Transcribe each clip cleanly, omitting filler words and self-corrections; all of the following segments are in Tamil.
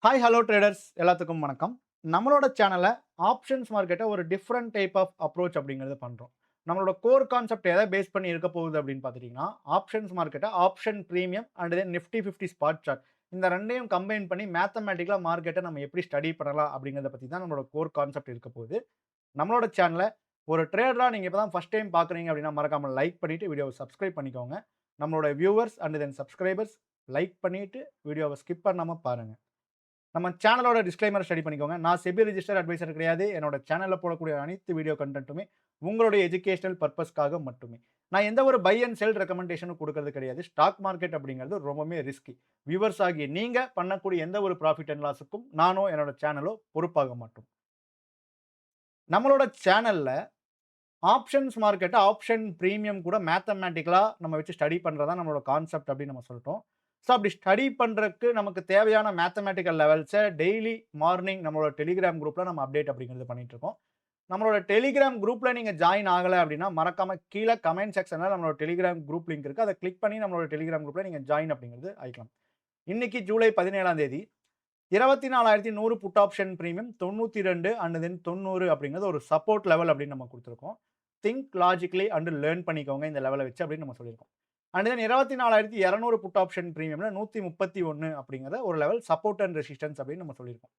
ஹாய் ஹலோ ட்ரேடர்ஸ் எல்லாத்துக்கும் வணக்கம். நம்மளோட சேனல்ல ஆப்ஷன்ஸ் மார்க்கெட்ட ஒரு டிஃபரண்ட் டைப் ஆஃப் அப்ரோச் அப்படிங்கிறது பண்றோம். நம்மளோட கோர் கான்செப்ட் எத பேஸ் பண்ணி இருக்க போகுது அப்படின்னு பார்த்துட்டீங்கன்னா, ஆப்ஷன்ஸ் மார்க்கெட்ட option premium and then Nifty 50 spot chart இந்த 2யும் கம்பைன் பண்ணி மேத்தமேட்டிக்கலா மார்க்கெட்ட நம்ம எப்படி ஸ்டடி பண்ணலாம் அப்படிங்கிறத பத்தி தான் நம்மளோட கோர் கான்செப்ட் இருக்க போகுது. நம்மளோட சேனல ஒரு ட்ரேடரா நீங்க இப்ப தான் ஃபர்ஸ்ட் டைம் பார்க்குறீங்க அப்படின்னா, மறக்காம லைக் பண்ணிட்டு வீடியோவ சப்ஸ்கிரைப் பண்ணிக்கோங்க. நம்மளோட viewers and then subscribers like பண்ணிட்டு வீடியோவ ஸ்கிப் பண்ணாம பாருங்க. நம்ம சேனலோட டிஸ்க்ளைமர் ஸ்டடி பண்ணிக்கோங்க. நான் செபி ரிஜிஸ்டர்ட் அட்வைசர் கிடையாது. என்னோட சேனல்ல போடக்கூடிய அனைத்து வீடியோ கன்டென்ட்டுமே உங்களுடைய எஜுகேஷனல் பர்ப்பஸ்க்காக மட்டுமே. நான் எந்த ஒரு பை அண்ட் செல் ரெக்கமெண்டேஷனும் குடுக்கறது கிடையாது. ஸ்டாக் மார்க்கெட் அப்படிங்கிறது ரொம்பவுமே ரிஸ்கி. வியூவர்ஸ் ஆகிய நீங்க பண்ணக்கூடிய எந்த ஒரு ப்ராஃபிட் அண்ட் லாஸ்க்கும் நானோ, என்னோட சேனலோ பொறுப்பாக மாட்டோம். நம்மளோட சேனல்ல ஆப்ஷன்ஸ் மார்க்கெட்ட ஆப்ஷன் பிரீமியம் கூட மேத்தமேட்டிக்கலா நம்ம வச்சு ஸ்டடி பண்றது தான் நம்மளோட கான்செப்ட் அப்படின்னு நம்ம சொல்ட்டோம். ஸோ அப்படி ஸ்டடி பண்றதுக்கு நமக்கு தேவையான மேத்தமேட்டிக்கல் லெவல்ஸ டெய்லி மார்னிங் நம்மளோட டெலிகிராம் குரூப்ல நம்ம அப்டேட் அப்படிங்கிறது பண்ணிட்டு இருக்கோம். நம்மளோட டெலிகிராம் குரூப்ல நீங்க ஜாயின் ஆகல அப்படின்னா, மறக்காம கீழ கமெண்ட் செக்ஷன்ல நம்மளோட டெலிகிராம் குரூப் லிங்க் இருக்கு. அத கிளிக் பண்ணி நம்மளோட டெலிகிராம் குரூப்ல நீங்க ஜாயின் அப்படிங்கிறது ஆயிக்கலாம். இன்னைக்கு ஜூலை 17ஆம் தேதி 24,100 put option premium 92 and then 90 அப்படிங்கிறது ஒரு சப்போர்ட் லெவல் அப்படின்னு நம்ம குடுத்திருக்கோம். திங்க் லாஜிக்கலி அண்ட் லேர்ன் பண்ணிக்கோங்க இந்த லெவல வச்சு அப்படின்னு நம்ம சொல்லியிருக்கோம். அண்ட் தென் 24,200 புட் ஆப்ஷன் பிரீமியம்ல 131 அப்படிங்கிற ஒரு லெவல் சப்போர்ட் அண்ட் ரெசிஸ்டன்ஸ் அப்படின்னு நம்ம சொல்லியிருக்கோம்.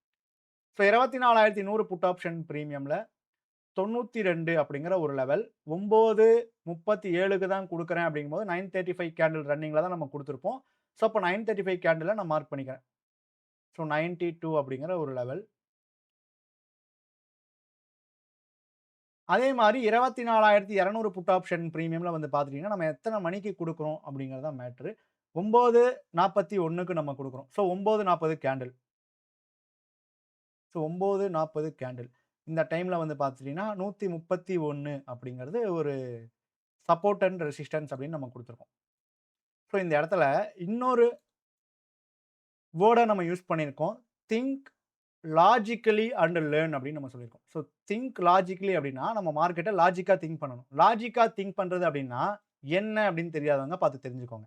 ஸோ 24,100 புட் ஆப்ஷன் பிரீமியம்ல 92 அப்படிங்கிற ஒரு லெவல் 9:37க்கு தான் குடுக்குறேன் அப்படிங்கும்போது 9:35 கேண்டில் ரன்னிங்ல தான் நம்ம குடுத்திருப்போம். ஸோ அப்ப 9:35 கேண்டில நான் மார்க் பண்ணிக்கிறேன். ஸோ 92 அப்படிங்கிற ஒரு லெவல். அதே மாரி 24,200 புட் ஆப்ஷன் பிரீமியம்ல வந்து பார்த்துட்டீங்கன்னா, நம்ம எத்தன மணிக்கு குடுக்குறோம் அப்படிங்கிறது தான் மேட்டரு. 9:41க்கு நம்ம குடுக்குறோம். So 9:40 candle. So 9:40 candle. இந்த டைம்ல வந்து பார்த்துட்டீங்கன்னா, 131 அப்படிங்கிறது ஒரு சப்போர்ட் அண்ட் ரெசிஸ்டன்ஸ் அப்படின்னு நம்ம குடுத்துருக்கோம். ஸோ இந்த இடத்துல இன்னொரு வேர்ட நம்ம யூஸ் பண்ணியிருக்கோம். திங்க் லாஜிக்கலி அண்ட் லேர்ன் அப்படின்னு நம்ம சொல்லியிருக்கோம். ஸோ திங்க் லாஜிக்கலி அப்படின்னா, நம்ம மார்க்கெட்ட லாஜிக்கா திங்க் பண்ணணும். லாஜிக்கா திங்க் பண்றது அப்படின்னா, என்ன அப்படின்னு தெரியாதவங்க பார்த்து தெரிஞ்சுக்கோங்க.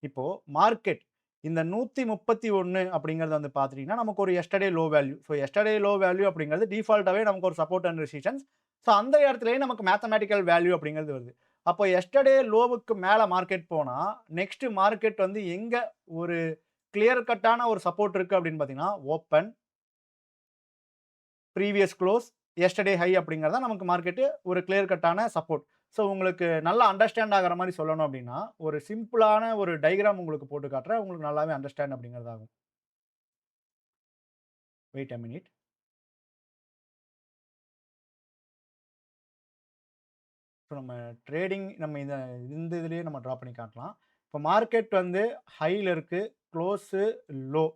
இப்போ மார்க்கெட் இந்த 131 அப்படிங்கிறது வந்து பார்த்துட்டீங்கன்னா, நமக்கு ஒரு yesterday low value. So yesterday low value அப்படிங்கிறது டிஃபால்ட்டாவே நமக்கு ஒரு சப்போர்ட் அண்ட் ரெசிஸ்டன்ஸ். ஸோ அந்த இடத்திலேயே நமக்கு மேத்தமேட்டிக்கல் வேல்யூ அப்படிங்கிறது வருது. அப்போ எஸ்டர்டே லோவுக்கு மேல மார்க்கெட் போனா, நெக்ஸ்ட் மார்க்கெட் வந்து எங்க ஒரு கிளியர் கட்டான ஒரு சப்போர்ட் இருக்கு அப்படின்னு பார்த்தீங்கன்னா, open, previous close, yesterday high அப்படிங்கிறது தான் நமக்கு மார்க்கெட் ஒரு கிளியர் கட்டான சப்போர்ட். ஸோ உங்களுக்கு நல்லா அண்டர்ஸ்டாண்ட் ஆகுற மாரி சொல்லணும் அப்படின்னா, ஒரு சிம்பிளான ஒரு டயகிராம் உங்களுக்கு போட்டு காட்டுறேன். உங்களுக்கு நல்லாவே அண்டர்ஸ்டாண்ட் அப்படிங்கிறது ஆகும். Wait a minute. ஸோ நம்ம ட்ரேடிங் நம்ம இந்த இதுலயே நம்ம டிரா பண்ணி காட்டலாம். இப்போ மார்க்கெட் வந்து ஹைல இருக்கு. Close, low.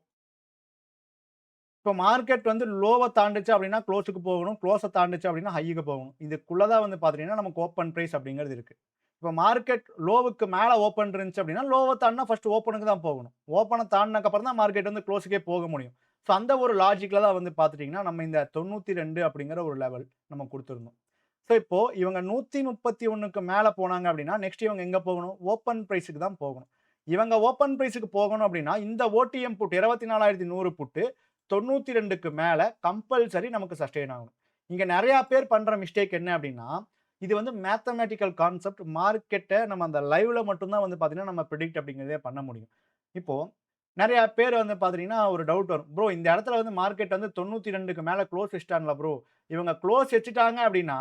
இப்போ மார்க்கெட் வந்து லோவ தாண்டுச்சு அப்படின்னா குளோஸ்க்கு போகணும். குளோஸ தாண்டுச்சு அப்படின்னா ஹைக்கு போகணும். இதுக்குள்ள தான் வந்து பார்த்தீங்கன்னா, நமக்கு ஓப்பன் பிரைஸ் அப்படிங்கிறது இருக்கு. இப்போ மார்க்கெட் லோவுக்கு மேல ஓப்பன் இருந்துச்சு அப்படின்னா, லோவ தாண்டுனா ஃபர்ஸ்ட் ஓப்பனுக்கு தான் போகணும். ஓப்பன தாண்டுனதுக்கு அப்புறம் தான் மார்க்கெட் வந்து குளோஸ்க்கே போக முடியும். ஸோ அந்த ஒரு லாஜிக்ல தான் வந்து பார்த்துட்டீங்கன்னா, நம்ம இந்த 92 அப்படிங்கிற ஒரு லெவல் நம்ம குடுத்திருந்தோம். ஸோ இப்போ இவங்க 131க்கு மேல போனாங்க அப்படின்னா, நெக்ஸ்ட் இவங்க எங்க போகணும்? ஓப்பன் பிரைஸ்க்கு தான் போகணும். இவங்க ஓப்பன் பிரைஸ்க்கு போகணும் அப்படின்னா, இந்த ஓடிஎம் புட் 24,100 புட்டு 92க்கு மேல கம்பல்சரி நமக்கு சஸ்டெயின் ஆகணும். இங்க நெறைய பேர் பண்ற மிஸ்டேக் என்ன அப்படின்னா, இது வந்து மேத்தமேட்டிக்கல் கான்செப்ட். மார்க்கெட்ட நம்ம அந்த லைவ்ல மட்டும் தான் வந்து பார்த்தீங்கன்னா, நம்ம பிரெடிக்ட் அப்படிங்கிறதே பண்ண முடியும். இப்போ நெறைய பேர் வந்து பார்த்தீங்கன்னா, ஒரு டவுட் வரும். ப்ரோ இந்த இடத்துல வந்து மார்க்கெட் வந்து 92க்கு மேல குளோஸ் வச்சுட்டாங்களா ப்ரோ? இவங்க குளோஸ் வச்சுட்டாங்க அப்படின்னா,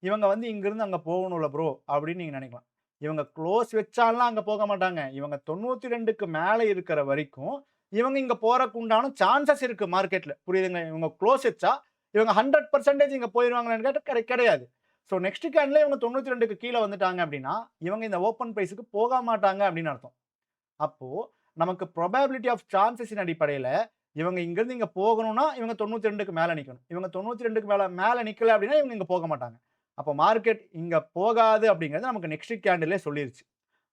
இவங்க வந்து இங்கிருந்து அங்க போகணும்ல ப்ரோ அப்படின்னு நீங்க நெனைக்கலாம். இவங்க குளோஸ் வச்சாலாம் அங்க போக மாட்டாங்க. இவங்க 92க்கு மேல இருக்கிற வரைக்கும், இவங்க இங்க போறக்கு உண்டான சான்சஸ் இருக்கு மார்க்கெட்ல. புரியுதுங்களா? இவங்க குளோஸ் வச்சா, இவங்க 100% இங்க போயிருவாங்களான்னு கேட்டா கிடையாது. ஸோ நெக்ஸ்ட் கேண்ட்ல இவங்க 92க்கு கீழ வந்துட்டாங்க அப்படின்னா, இவங்க இந்த ஓப்பன் பிரைஸ்க்கு போக மாட்டாங்க அப்படின்னு அர்த்தம். அப்போ நமக்கு ப்ராபபிலிட்டி ஆஃப் சான்ஸஸின் அடிப்படையில, இவங்க இங்கிருந்து இங்க போகணும்னா, இவங்க 92க்கு மேல நிக்கணும். இவங்க 92க்கு மேல நிக்கல அப்படின்னா, இவங்க இங்க போக மாட்டாங்க. அப்ப மார்க்கெட் இங்க போகாது அப்படிங்கிறது நமக்கு நெக்ஸ்ட் கேண்டிலே சொல்லிருச்சு.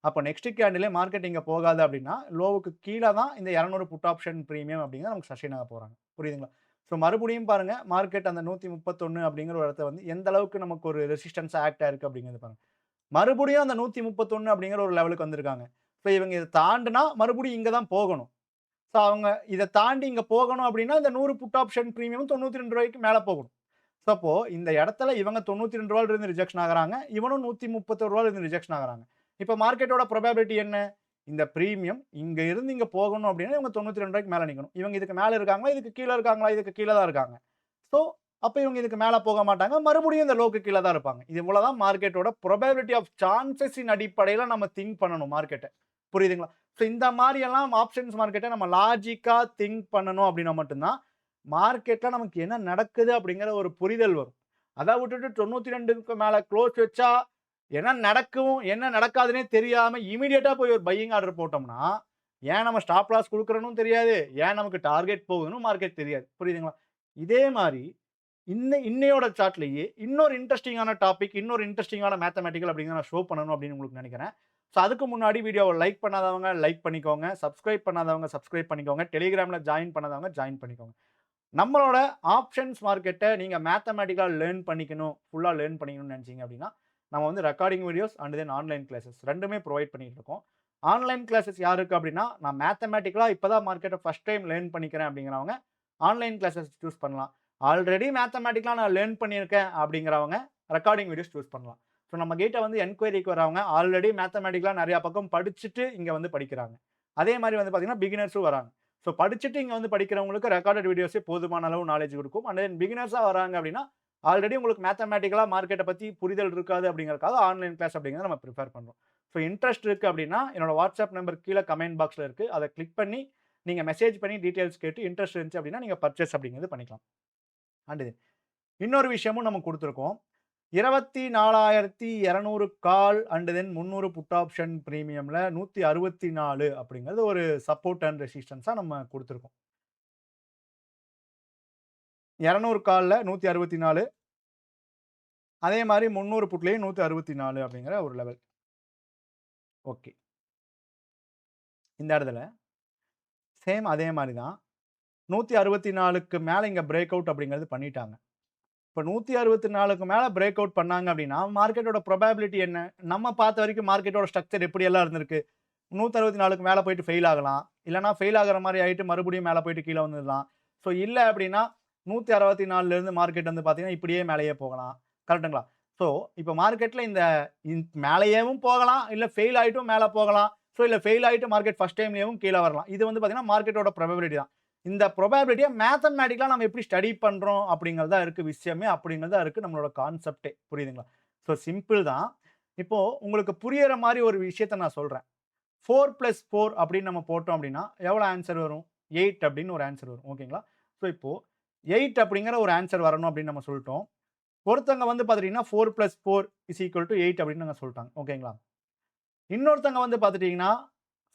அப்ப நெக்ஸ்ட் கேண்டிலே மார்க்கெட் இங்க போகாது அப்படின்னா, லோவுக்கு கீழ தான் இந்த 200 புட் ஆப்ஷன் பிரீமியம் அப்படிங்கிறது நமக்கு சஸ்டெயின் ஆக போறாங்க. புரியுதுங்களா? ஸோ மறுபடியும் பாருங்க, மார்க்கெட் அந்த 131 அப்படிங்கிற ஒரு இடத்த வந்து எந்த அளவுக்கு நமக்கு ஒரு ரெசிஸ்டன்ஸ் ஆக்ட் ஆயிருக்கு அப்படிங்கிறது பாருங்க. மறுபடியும் அந்த 131 அப்படிங்கிற ஒரு லெவலுக்கு வந்திருக்காங்க. ஸோ இவங்க இத தாண்டுனா மறுபடியும் இங்க தான் போகணும். ஸோ அவங்க இத தாண்டி இங்க போகணும் அப்படின்னா, இந்த 100 புட் ஆப்ஷன் பிரீமியம் ரூ. 92க்கு மேல போகணும். ஸோ அப்போ இந்த இடத்துல இவங்க ரூ. 92 இருந்து ரிஜெக்ஷன் ஆகுறாங்க. இவனும் ரூ. 131 இருந்து ரிஜெக்ஷன் ஆகுறாங்க. இப்ப மார்க்கெட்டோட ப்ராபபிலிட்டி என்ன? இந்த பிரீமியம் இங்க இருந்து இங்க போகணும் அப்படின்னா, இவங்க ரூ. 92க்கு மேல நிக்கணும். இவங்க இதுக்கு மேல இருக்காங்களா? இதுக்கு கீழ இருக்காங்களா? இதுக்கு கீழ தான் இருக்காங்க. ஸோ அப்ப இவங்க இதுக்கு மேல போக மாட்டாங்க. மறுபடியும் இந்த லோக்கு கீழ தான் இருப்பாங்க. இது இவ்வளவு தான் மார்க்கெட்டோட ப்ராபபிலிட்டி ஆஃப் சான்ஸஸின் அடிப்படையில நம்ம திங்க் பண்ணணும் மார்க்கெட்ட. புரியுதுங்களா? ஸோ இந்த மாரி எல்லாம் ஆப்ஷன்ஸ் மார்க்கெட்ட நம்ம லாஜிக்கா திங்க் பண்ணணும் அப்படின்னா மட்டும் தான், மார்க்கெட்ல நமக்கு என்ன நடக்குது அப்படிங்கிற ஒரு புரிதல் வரும். அத விட்டுட்டு 92க்கு மேல க்ளோஸ் வச்சா, என்ன நடக்கும், என்ன நடக்காதுன்னே தெரியாம இமிடியேட்டா போய் ஒரு பையிங் ஆர்டர் போட்டோம்னா, ஏன் நம்ம ஸ்டாப் லாஸ் குடுக்குறோம்னு தெரியாது. ஏன் நமக்கு டார்கெட் போகுதுன்னு மார்க்கெட் தெரியாது. புரியுதுங்களா? இதே மாரி இன்னையோட சார்ட்லயே இன்னொரு இன்ட்ரஸ்டிங்கான டாபிக், இன்னொரு இன்ட்ரஸ்டிங்கான மேத்தமேட்டிக்கல் அப்படிங்கிறத நான் ஷோ பண்ணணும் அப்படின்னு உங்களுக்கு நினைக்கிறேன். ஸோ அதுக்கு முன்னாடி வீடியோவ லைக் பண்ணாதவங்க லைக் பண்ணிக்கோங்க. சப்ஸ்கிரைப் பண்ணாதவங்க சப்ஸ்கிரைப் பண்ணிக்கோங்க. டெலிகிராம்ல ஜாயின் பண்ணாதவங்க ஜாயின் பண்ணிக்கோங்க. நம்மளோட ஆப்ஷன்ஸ் மார்க்கெட்ட நீங்க மேத்தமேட்டிக்கலா லேர்ன் பண்ணிக்கணும், ஃபுல்லா லேர்ன் பண்ணிக்கணும்னு நினைச்சீங்க அப்படின்னா, நம்ம வந்து recording videos and then online classes 2மே புரொவைட் பண்ணிட்டு இருக்கோம். ஆன்லைன் கிளாஸஸ் யாருக்கு அப்படின்னா, நான் மேத்தமேட்டிக்கலா இப்ப தான் மார்க்கெட்ட ஃபர்ஸ்ட் டைம் லேர்ன் பண்ணிக்கிறேன் அப்படிங்கிறவங்க ஆன்லைன் கிளாஸஸ் சூஸ் பண்ணலாம். ஆல்ரெடி மேத்தமேட்டிக்கலா நான் லேர்ன் பண்ணியிருக்கேன் அப்படிங்கிறவங்க ரெக்கார்டிங் வீடியோஸ் சூஸ் பண்ணலாம். ஸோ நம்ம கிட்ட வந்து என்குயரிக்கு வரவங்க ஆல்ரெடி மேத்தமேட்டிக்கலா நெறைய பக்கம் படிச்சுட்டு இங்க வந்து படிக்கிறாங்க. அதே மாரி வந்து பார்த்தீங்கன்னா, பிகினர்ஸும் வராங்க. ஸோ படிச்சுட்டு இங்க வந்து படிக்கிறவங்களுக்கு ரெக்கார்டட் வீடியோஸே போதுமான அளவு நாலேட்ஜ் குடுக்கும். அண்ட் தென் பிகினர்ஸா வராங்க அப்படின்னா, ஆல்ரெடி உங்களுக்கு மேத்தமேட்டிக்கலா மார்க்கெட்ட பத்தி புரிதல் இருக்காது அப்படிங்கிறதுக்காக ஆன்லைன் கிளாஸ் அப்படிங்கிறத நம்ம பிரிஃபர் பண்றோம். ஸோ இன்ட்ரெஸ்ட் இருக்கு அப்படின்னா, என்னோட வாட்ஸ்அப் நம்பர் கீழ கமெண்ட் பாக்ஸ்ல இருக்கு. அத கிளிக் பண்ணி நீங்க மெசேஜ் பண்ணி டீட்டெயில்ஸ் கேட்டு இன்ட்ரெஸ்ட் இருந்துச்சு அப்படின்னா, நீங்க பர்ச்சேஸ் அப்படிங்கிறது பண்ணிக்கலாம். அண்ட் இது இன்னொரு விஷயமும் நம்ம குடுத்துருக்கோம். 24,200 call and then 300 put option பிரீமியம்ல 164 அப்படிங்கிறது ஒரு சப்போர்ட் அண்ட் ரெசிஸ்டன்ஸா நம்ம குடுத்துருக்கோம். 200 கால்ல 164 அதே மாரி 300 புட்லயும் 164 அப்படிங்கிற ஒரு லெவல். ஓகே. இந்த இடத்துல சேம் அதே மாரி தான் 164க்கு மேல இங்க பிரேக் அவுட் அப்படிங்கிறது பண்ணிட்டாங்க. இப்ப 164க்கு மேல பிரேக் அவுட் பண்ணாங்க அப்படின்னா, மார்க்கெட்டோட ப்ராபபிலிட்டி என்ன? நம்ம பார்த்த வரைக்கும் மார்க்கெட்டோட ஸ்ட்ரக்சர் எப்படியெல்லாம் இருந்திருக்கு? 164க்கு மேல போயிட்டு ஃபெயில் ஆகலாம். இல்லன்னா ஃபெயில் ஆகுற மாரி ஆயிட்டு மறுபடியும் மேல போயிட்டு கீழ வந்துடலாம். ஸோ இல்ல அப்படின்னா 164ல இருந்து மார்க்கெட் வந்து பார்த்தீங்கன்னா, இப்படியே மேலேயே போகலாம். கரெக்ட்டுங்களா? ஸோ இப்ப மார்க்கெட்ல இந்த மேலேயேவும் போகலாம். இல்ல ஃபெயில் ஆயிட்டும் மேல போகலாம். ஸோ இல்ல ஃபெயில் ஆயிட்டு மார்க்கெட் ஃபர்ஸ்ட் டைம்லயும் கீழ வரலாம். இது வந்து பார்த்தீங்கன்னா, மார்க்கெட்டோட ப்ராபபிலிட்டி தான். இந்த ப்ராபபிலிட்டிய மேத்தமேட்டிக்கலா நம்ம எப்படி ஸ்டடி பண்றோம் அப்படிங்கிறது தான் இருக்கு விஷயமே. அப்படிங்கிறது தான் இருக்கு நம்மளோட கான்செப்ட்டே. புரியுதுங்களா? ஸோ சிம்பிள் தான். இப்போ உங்களுக்கு புரியிற மாரி ஒரு விஷயத்த நான் சொல்றேன். 4+4 அப்படின்னு நம்ம போட்டோம் அப்படின்னா, எவ்வளோ ஆன்ஸர் வரும்? 8 அப்படின்னு ஒரு ஆன்ஸர் வரும். ஓகேங்களா? ஸோ இப்போ 8 அப்படிங்கிற ஒரு ஆன்ஸர் வரணும் அப்படின்னு நம்ம சொல்ட்டோம். ஒருத்தவங்க வந்து பார்த்துட்டீங்கன்னா 4+4 8 அப்படின்னு நாங்க சொல்ட்டாங்க. ஓகேங்களா? இன்னொருத்தவங்க வந்து பார்த்துட்டீங்கன்னா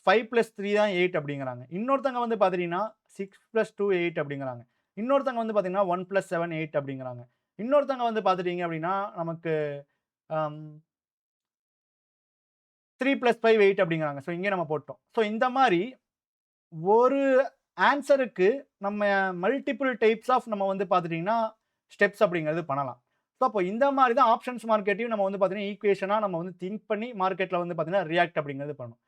5+3 தான் 8 அப்படிங்கிறாங்க. இன்னொருத்தவங்க வந்து பார்த்துட்டீங்கன்னா 6+2 8 அப்படிங்கிறாங்க. இன்னொருத்தவங்க வந்து பார்த்தீங்கன்னா 1+7 8 அப்படிங்கிறாங்க. இன்னொருத்தவங்க வந்து பார்த்துட்டீங்க அப்படின்னா, நமக்கு அம் 3+5 8 அப்படிங்கிறாங்க. ஸோ இங்கே நம்ம போட்டோம். ஸோ இந்த மாரி ஒரு ஆன்ஸருக்கு நம்ம மல்டிபிள் டைப்ஸ் ஆஃப் நம்ம வந்து பார்த்துட்டீங்கன்னா, ஸ்டெப்ஸ் அப்படிங்கிறது பண்ணலாம். ஸோ அப்போ இந்த மாரி தான் ஆப்ஷன்ஸ் மார்க்கெட்டையும் நம்ம வந்து பார்த்தீங்கன்னா, ஈக்குவேஷனா நம்ம வந்து திங்க் பண்ணி மார்க்கெட்ல வந்து பார்த்தீங்கன்னா, ரியாக்ட் அப்படிங்கிறது பண்ணணும்.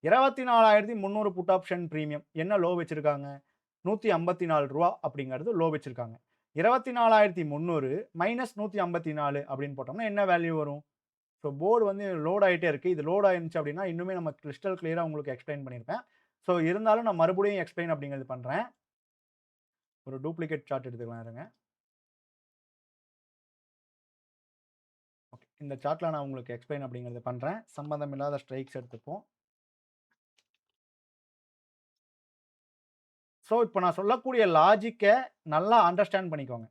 24,300 புட் ஆப்ஷன் பிரீமியம் என்ன லோ வச்சிருக்காங்க? ரூ. 154 அப்படிங்கிறது லோ வச்சிருக்காங்க. 24,300 மைனஸ் 154 அப்படின்னு போட்டோம்னா என்ன வேல்யூ வரும்? ஸோ போர்டு வந்து லோட் ஆயிட்டே இருக்கு. இது லோட் ஆயிருந்துச்சு அப்படின்னா, இன்னுமே நம்ம கிரிஸ்டல் கிளியரா உங்களுக்கு எக்ஸ்ப்ளைன் பண்ணியிருப்பேன். ஸோ இருந்தாலும் நான் மறுபடியும் எக்ஸ்ப்ளைன் அப்படிங்கிறது பண்றேன். ஒரு டூப்ளிகேட் சார்ட் எடுத்துக்கலாம் இருங்க. ஓகே. இந்த சார்ட்ல நான் உங்களுக்கு எக்ஸ்ப்ளைன் அப்படிங்கிறது பண்றேன். சம்பந்தம் இல்லாத ஸ்ட்ரைக்ஸ் எடுத்துப்போம். ஸோ இப்போ நான் சொல்லக்கூடிய லாஜிக்க நல்லா அண்டர்ஸ்டாண்ட் பண்ணிக்கோங்க.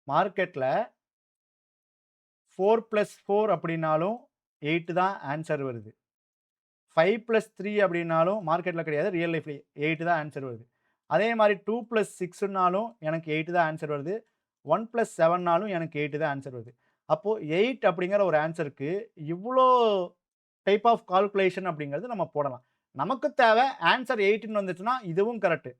மார்க்கெட்ல 4+4 அப்படின்னாலும் 8 தான் ஆன்ஸர் வருது. 5+3 அப்படின்னாலும் மார்க்கெட்ல கிடையாது. ரியல் லைஃப்ல 8 தான் ஆன்ஸர் வருது. அதே மாரி 2+6னாலும் எனக்கு 8 தான் ஆன்ஸர் வருது. 1+7னாலும் எனக்கு 8 தான் ஆன்ஸர் வருது. அப்போ 8 அப்படிங்கிற ஒரு ஆன்ஸருக்கு இவ்ளோ டைப் ஆஃப் கால்குலேஷன் அப்படிங்கிறது நம்ம போடலாம். நமக்கு தேவை ஆன்ஸர் 8ன்னு வந்துச்சுன்னா, இதுவும் கரெக்ட்.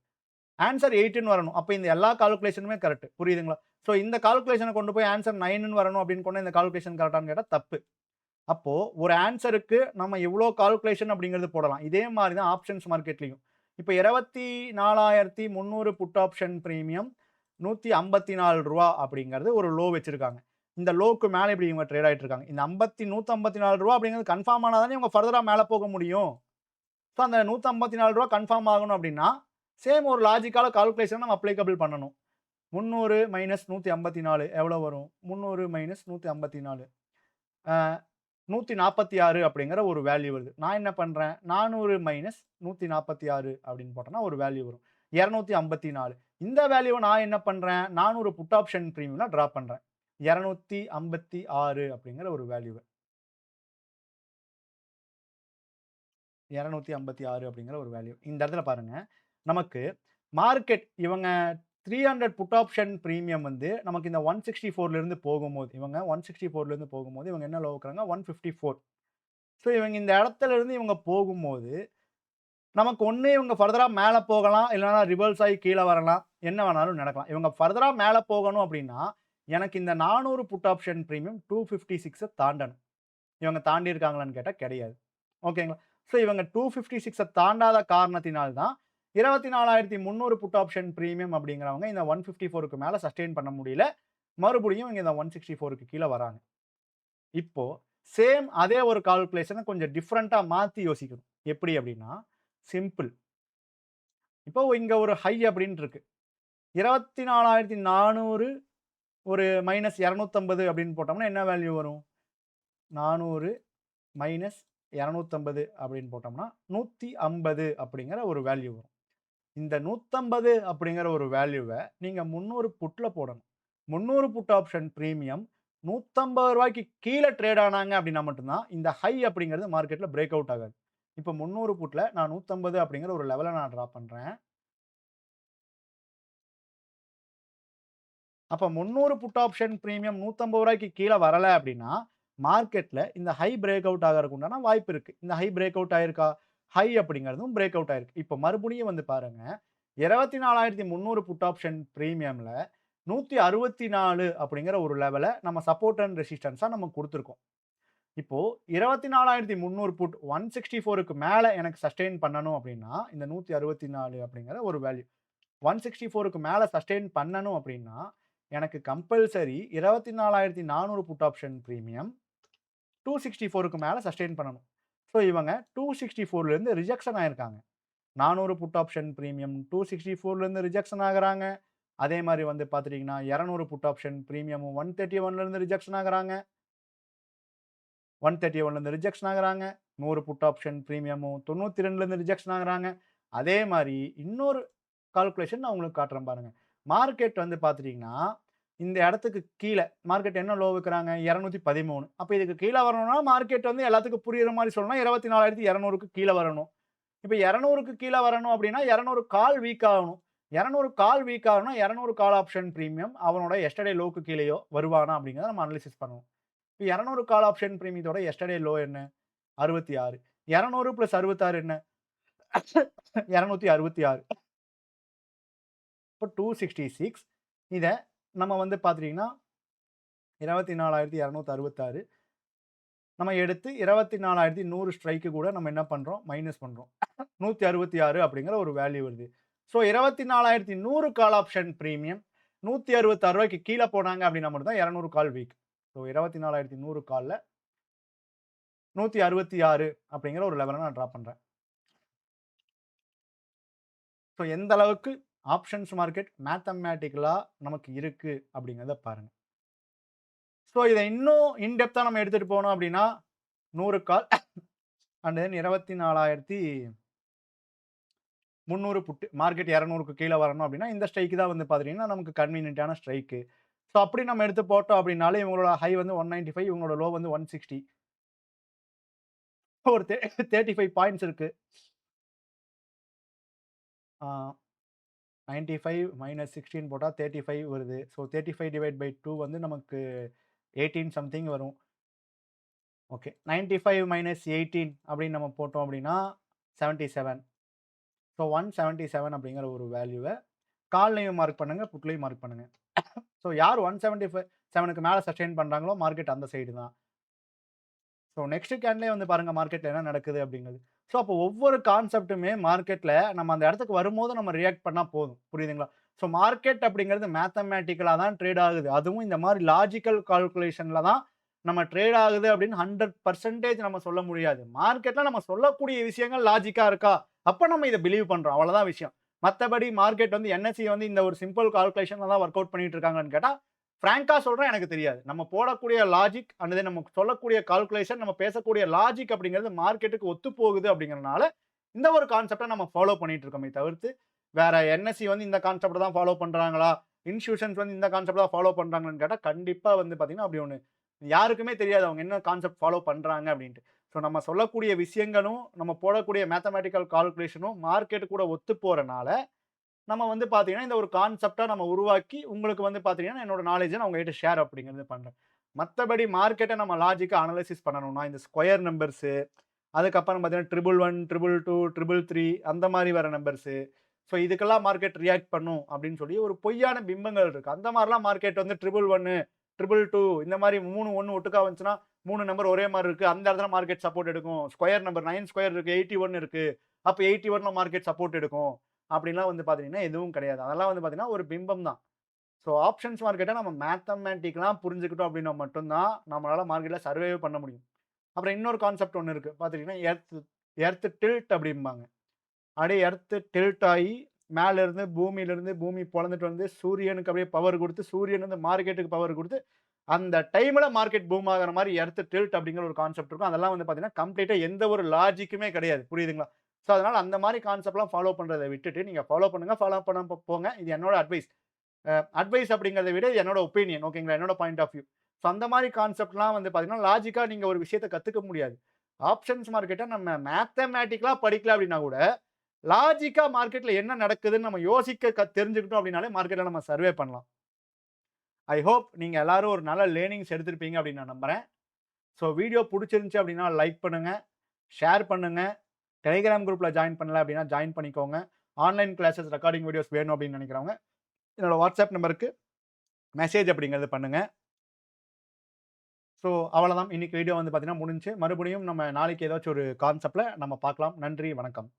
ஆன்ஸர் 8ன்னு வரணும். அப்ப இந்த எல்லா கால்குலேஷனுமே கரெக்ட். புரியுதுங்களா? ஸோ இந்த கால்குலேஷன கொண்டு போய் ஆன்ஸர் 9ன்னு வரணும் அப்படின்னு கொண்டு இந்த கால்குலேஷன் கரெக்ட்டான்னு கேட்டா தப்பு. அப்போ ஒரு ஆன்ஸருக்கு நம்ம எவ்வளோ கால்குலேஷன் அப்படிங்கிறது போடலாம். இதே மாரி தான் ஆப்ஷன்ஸ் மார்க்கெட்லயும். இப்ப ரூ. 24,300 புட் ஆப்ஷன் பிரீமியம் ரூ. 154 அப்படிங்கிறது ஒரு லோ வச்சிருக்காங்க. இந்த லோக்கு மேல இப்படி இவங்க ட்ரேட் ஆயிட்டு இருக்காங்க. இந்த ரூ. 154 அப்படிங்கிறது கன்ஃபார்ம் ஆனா தானே இவங்க ஃபர்தரா மேல போக முடியும். ஸோ அந்த ரூ. 154 கன்ஃபார்ம் ஆகணும் அப்படின்னா, சேம் ஒரு லாஜிக்கால கால்குலேஷன் நம்ம அப்ளிகபிள் பண்ணணும். 300 மைனஸ் 154 எவ்வளோ வரும்? 300 மைனஸ் 154 அ 146 அப்படிங்கிற ஒரு வேல்யூ வருது. நான் என்ன பண்றேன்? 400 மைனஸ் 146 அப்படின்னு போட்டோம்னா ஒரு வேல்யூ வரும். 254 இந்த வேல்யூவ நான் என்ன பண்றேன்? 400 புட் ஆப்ஷன் பிரீமியம்ல டிராப் பண்றேன். 256 அப்படிங்கிற ஒரு வேல்யூவ. 256 அப்படிங்கிற ஒரு வேல்யூ. இந்த இடத்துல பாருங்க, நமக்கு மார்க்கெட் இவங்க 300 புட் ஆப்ஷன் பிரீமியம் வந்து நமக்கு இந்த 164ல இருந்து போகும்போது, இவங்க 164ல இருந்து போகும்போது, இவங்க என்ன லோ வைக்கிறாங்க? 154. ஸோ இவங்க இந்த இடத்துல இருந்து இவங்க போகும்போது, நமக்கு ஒண்ணு இவங்க ஃபர்தரா மேல போகலாம். இல்லன்னா ரிவர்ஸ் ஆயி கீழ வரலாம். என்ன வேணாலும் நடக்கலாம். இவங்க ஃபர்தரா மேல போகணும் அப்படின்னா, எனக்கு இந்த 400 புட் ஆப்ஷன் பிரீமியம் 256 தாண்டணும். இவங்க தாண்டியிருக்காங்களான்னு கேட்டா கிடையாது. ஓகேங்களா? ஸோ இவங்க 256 தாண்டாத காரணத்தினால் தான் 24,300 புட் ஆப்ஷன் பிரீமியம் அப்படிங்கிறவங்க இந்த 154க்கு மேல சஸ்டெயின் பண்ண முடியல. மறுபடியும் இங்க இந்த 164க்கு கீழ வராங்க. இப்போ சேம் அதே ஒரு கால்குலேஷன கொஞ்சம் டிஃபரண்டா மாத்தி யோசிக்கணும். எப்படி அப்படின்னா, சிம்பிள். இப்போ இங்க ஒரு ஹை அப்படின்னு இருக்கு. 24,400 ஒரு மைனஸ் 250 அப்படின்னு போட்டோம்னா என்ன வேல்யூ வரும்? 400 மைனஸ் 250 அப்படின்னு போட்டோம்னா, 150 அப்படிங்கிற ஒரு வேல்யூ வரும். இந்த 150 அப்படிங்கிற ஒரு வேல்யூவ நீங்க 300 புட்ல போடணும். 300 புட் ஆப்ஷன் பிரீமியம் ரூ. 150க்கு கீழ ட்ரேட் ஆனாங்க அப்படின்னா மட்டும் தான், இந்த ஹை அப்படிங்கிறது மார்க்கெட்ல பிரேக் அவுட் ஆகாது. இப்ப 300 புட்ல நான் 150 அப்படிங்கிற ஒரு லெவல நான் டிரா பண்றேன். அப்ப 300 புட் ஆப்ஷன் பிரீமியம் ரூ. 150க்கு கீழ வரல அப்படின்னா, மார்க்கெட்ல இந்த ஹை பிரேக் அவுட் ஆகறதுக்கு உண்டான வாய்ப்பு இருக்கு. இந்த ஹை பிரேக் அவுட் ஆயிருக்கா? ஹை அப்படிங்கிறதும் பிரேக் அவுட் ஆயிருக்கு. இப்ப மறுபடியும் வந்து பாருங்க, 24,300 புட் ஆப்ஷன் பிரீமியம்ல 164 அப்படிங்கிற ஒரு லெவல நம்ம சப்போர்ட் அண்ட் ரெசிஸ்டன்ஸா நம்ம குடுத்திருக்கோம். இப்போ 24,300 புட் 164க்கு மேல எனக்கு சஸ்டெயின் பண்ணணும் அப்படின்னா, இந்த 164 அப்படிங்கிற ஒரு வேல்யூ. 164க்கு மேல சஸ்டெயின் பண்ணணும் அப்படின்னா, எனக்கு கம்பல்சரி 24,400 புட் ஆப்ஷன் பிரீமியம் 264க்கு மேல சஸ்டெயின் பண்ணணும். ஸோ இவங்க 264ல இருந்து ரிஜெக்ஷன் ஆயிருக்காங்க. 400 புட் ஆப்ஷன் பிரீமியம் 264ல இருந்து ரிஜெக்ஷன் ஆகுறாங்க. அதே மாரி வந்து பார்த்துட்டீங்கன்னா, 200 புட் ஆப்ஷன் பிரீமியமும் 131ல இருந்து ரிஜெக்ஷன் ஆகுறாங்க. 131ல இருந்து ரிஜெக்ஷன் ஆகுறாங்க. 100 புட் ஆப்ஷன் பிரீமியமும் 92ல இருந்து ரிஜெக்ஷன் ஆகுறாங்க. அதே மாரி இன்னொரு கால்குலேஷன் நான் உங்களுக்கு காட்டுறேன் பாருங்க. மார்க்கெட் வந்து பார்த்துட்டீங்கன்னா, இந்த இடத்துக்கு கீழ மார்க்கெட் என்ன லோ விக்கிறாங்க? 213. அப்ப இதுக்கு கீழ வரணும்னா, மார்க்கெட் வந்து எல்லாத்துக்கும் புரியிற மாரி சொல்லணும்னா 24,200க்கு கீழ வரணும். இப்ப 200க்கு கீழ வரணும் அப்டின்னா, 200 கால் வீக் ஆகணும். 200 கால் வீக் ஆகணும்னா, 200 கால் ஆப்ஷன் பிரீமியம் அவனோட எஸ்டர்டே லோக்கு கீழயோ வருவானா? அப்டிங்கிறத நம்ம அனலைசிஸ் பண்ணணும். இப்ப 200 கால் ஆப்ஷன் பிரீமியத்தோட எஸ்டர்டே லோ என்ன? 66. 200 பிளஸ் 66 என்ன? 266. இப்போ 266 இத நம்ம வந்து பார்த்துட்டீங்கன்னா, 24,266 நம்ம எடுத்து 24,100 ஸ்ட்ரைக்கு கூட நம்ம என்ன பண்றோம்? மைனஸ் பண்றோம். 166 அப்படிங்கிற ஒரு வேல்யூ வருது. ஸோ 24,100 கால் ஆப்ஷன் பிரீமியம் ரூ. 166க்கு கீழ போனாங்க அப்படின்னா மட்டும் தான் 200 கால் வீக். ஸோ 24,100 கால்ல 166 அப்படிங்கிற ஒரு லெவல நான் டிரா பண்றேன். ஸோ எந்த அளவுக்கு ஆப்ஷன்ஸ் மார்க்கெட் மேத்தமேட்டிக்கலா நமக்கு இருக்கு அப்படிங்கிறத பாருங்க. ஸோ இத இன்னும் இன் டெப்த்தா நம்ம எடுத்துட்டு போனோம் அப்படின்னா, 100 call and then 24,300 put market 200க்கு கீழ வரணும் அப்படின்னா, இந்த ஸ்ட்ரைக் தான் வந்து பார்த்தீங்கன்னா, நமக்கு கன்வீனியன்ட்டான ஸ்ட்ரைக்கு. ஸோ அப்படி நம்ம எடுத்து போட்டோம் அப்படின்னாலே, இவங்களோட ஹை வந்து 195 இவங்களோட லோ வந்து 160. ஒரு 35 பாயிண்ட்ஸ் இருக்கு. ஆ 95 மைனஸ் 16 போட்டா 35 வருது. ஸோ 35 டிவைட் பை 2 வந்து நமக்கு 18 சம்திங் வரும். ஓகே. 95 மைனஸ் 18 அப்படின்னு நம்ம போட்டோம் அப்படின்னா, 77. ஸோ 177 அப்படிங்கிற ஒரு வேல்யூவ கால்லயும் மார்க் பண்ணுங்க, புட்லயும் மார்க் பண்ணுங்க. ஸோ யார் 175 7க்கு மேல சஸ்டெயின் பண்றாங்களோ, மார்க்கெட் அந்த சைடு தான். ஸோ நெக்ஸ்ட் கேண்ட்லயே வந்து பாருங்க மார்க்கெட்ல என்ன நடக்குது அப்படிங்கிறது. ஸோ அப்போ ஒவ்வொரு கான்செப்ட்டுமே மார்க்கெட்ல நம்ம அந்த இடத்துக்கு வரும்போது நம்ம ரியாக்ட் பண்ணா போதும். புரியுதுங்களா? ஸோ மார்க்கெட் அப்படிங்கிறது மேத்தமேட்டிக்கலா தான் ட்ரேட் ஆகுது. அதுவும் இந்த மாரி லாஜிக்கல் கால்குலேஷன்ல தான் நம்ம ட்ரேட் ஆகுது அப்படின்னு 100% நம்ம சொல்ல முடியாது. மார்க்கெட்ல நம்ம சொல்லக்கூடிய விஷயங்கள் லாஜிக்கா இருக்கா? அப்ப நம்ம இத பிலீவ் பண்றோம். அவ்வளவுதான் விஷயம். மத்தபடி மார்க்கெட் வந்து என்எஸ்இ வந்து இந்த ஒரு சிம்பிள் கால்குலேஷன்ல தான் வொர்க் அவுட் பண்ணிட்டு இருக்காங்கன்னு கேட்டா, பிராங்கா சொல்றேன் எனக்கு தெரியாது. நம்ம போடக்கூடிய லாஜிக் அல்லது நம்ம சொல்லக்கூடிய கால்குலேஷன், நம்ம பேசக்கூடிய லாஜிக் அப்படிங்கிறது மார்க்கெட்டுக்கு ஒத்துப்போகுது அப்படிங்கிறனால, இந்த ஒரு கான்செப்ட்ட நம்ம ஃபாலோ பண்ணிட்டு இருக்கோமே தவிர்த்து, வேற என்எஸ்இ வந்து இந்த கான்செப்ட்ட தான் ஃபாலோ பண்றாங்களா? இன்ஸ்டிடியூஷன்ஸ் வந்து இந்த கான்செப்ட் தான் ஃபாலோ பண்றாங்களான்னு கேட்டா, கண்டிப்பா வந்து பார்த்தீங்கன்னா, அப்படி ஒண்ணு யாருக்குமே தெரியாது. அவங்க என்ன கான்செப்ட் ஃபாலோ பண்றாங்க அப்படின்ட்டு. ஸோ நம்ம சொல்லக்கூடிய விஷயங்களும், நம்ம போடக்கூடிய மேத்தமேட்டிக்கல் கால்குலேஷனும் மார்க்கெட் கூட ஒத்து போறனால, நம்ம வந்து பார்த்தீங்கன்னா, இந்த ஒரு கான்செப்ட்டா நம்ம உருவாக்கி, உங்களுக்கு வந்து பார்த்தீங்கன்னா, என்னோட நாலேட்ஜ நான் உங்ககிட்ட ஷேர் அப்படிங்கிறது பண்றேன். மத்தபடி மார்க்கெட்ட நம்ம லாஜிக்கா அனலைசிஸ் பண்ணணும்னா, இந்த ஸ்கொயர் நம்பர்ஸு, அதுக்கப்புறம் பார்த்தீங்கன்னா, 111, 222, 333 அந்த மாரி வர நம்பர்ஸு. ஸோ இதுக்கெல்லாம் மார்க்கெட் ரியாக்ட் பண்ணும் அப்படின்னு சொல்லி ஒரு பொய்யான பிம்பங்கள் இருக்கு. அந்த மாரிலாம் மார்க்கெட் வந்து 111, 222 இந்த மாரி 3 1 ஒட்டுக்கா வந்துச்சுன்னா, 3 நம்பர் ஒரே மாரி இருக்கு. அந்த இடத்துல மார்க்கெட் சப்போர்ட் எடுக்கும். ஸ்கொயர் நம்பர் 9 ஸ்கொயர் இருக்கு, 81 இருக்கு. அப்ப 81ல மார்க்கெட் சப்போர்ட் எடுக்கும். அப்படின்லாம் வந்து பார்த்தீங்கன்னா, எதுவும் கிடையாது. அதெல்லாம் வந்து பார்த்தீங்கன்னா, ஒரு பிம்பம் தான். ஸோ ஆப்ஷன்ஸ் மார்க்கெட்ட நம்ம மேத்தமேட்டிக்கலா புரிஞ்சுக்கிட்டோம் அப்படின்னா மட்டும் தான், நம்மளால மார்க்கெட்ல சர்வைவே பண்ண முடியும். அப்புறம் இன்னொரு கான்செப்ட் ஒண்ணு இருக்கு. பார்த்துட்டீங்கன்னா, எர்த் டில்ட் அப்படிம்பாங்க. அப்படியே எர்த் டில்ட் ஆயி, மேலருந்து பூமியிலிருந்து பூமி பொளந்துட்டு வந்து சூரியனுக்கு அப்படியே பவர் குடுத்து, சூரியன் வந்து மார்க்கெட்டுக்கு பவர் குடுத்து, அந்த டைம்ல மார்க்கெட் பூம் ஆகுற மாரி எர்த் டில்ட் அப்படிங்கிற ஒரு கான்செப்ட் இருக்கும். அதெல்லாம் வந்து பார்த்தீங்கன்னா, கம்ப்ளீட்டா எந்த ஒரு லாஜிக்குமே கிடையாது. புரியுதுங்களா? ஸோ, அதனால அந்த மாரி கான்செப்ட்லாம் ஃபாலோ பண்றத விட்டுட்டு, நீங்க ஃபாலோ பண்ணுங்க. ஃபாலோ பண்ணாம போங்க. இது என்னோட அட்வைஸ். அட்வைஸ் அப்படிங்கிறத விட என்னோட ஒப்பீனியன் ஓகேங்களா? என்னோட பாயிண்ட் ஆஃப் வியூ. ஸோ, அந்த மாரி கான்செப்ட்லாம் வந்து பார்த்தீங்கன்னா, லாஜிக்கா நீங்க ஒரு விஷயத்த கத்துக்க முடியாது. ஆப்ஷன்ஸ் மார்க்கெட்ட நம்ம மேத்தமேட்டிக்கலா படிக்கல அப்படின்னா கூட, லாஜிக்கா மார்க்கெட்ல என்ன நடக்குதுன்னு நம்ம யோசிக்க தெரிஞ்சுக்கிட்டோம் அப்படின்னாலே, மார்க்கெட்ல நம்ம சர்வே பண்ணலாம். ஐ ஹோப் நீங்க எல்லாரும் ஒரு நல்ல லேர்னிங்ஸ் எடுத்திருப்பீங்க அப்படின்னு நான் நம்புறேன். ஸோ வீடியோ புடிச்சிருந்துச்சு அப்படின்னா லைக் பண்ணுங்க, ஷேர் பண்ணுங்க. டெலிகிராம் குரூப்ல ஜாயின் பண்ணல அப்படின்னா ஜாயின் பண்ணிக்கோங்க. ஆன்லைன் கிளாஸஸ் ரெக்கார்டிங் வீடியோஸ் வேணும் அப்படின்னு நினைக்கிறவங்க, என்னோட வாட்ஸ்அப் நம்பருக்கு மெசேஜ் அப்படிங்கிறது பண்ணுங்க. ஸோ அவ்வளதான். இன்னைக்கு வீடியோ வந்து பார்த்தீங்கன்னா முடிஞ்சுச்சு. மறுபடியும் நம்ம நாளைக்கு ஏதாச்சும் ஒரு கான்செப்ட்ல நம்ம பார்க்கலாம். நன்றி, வணக்கம்.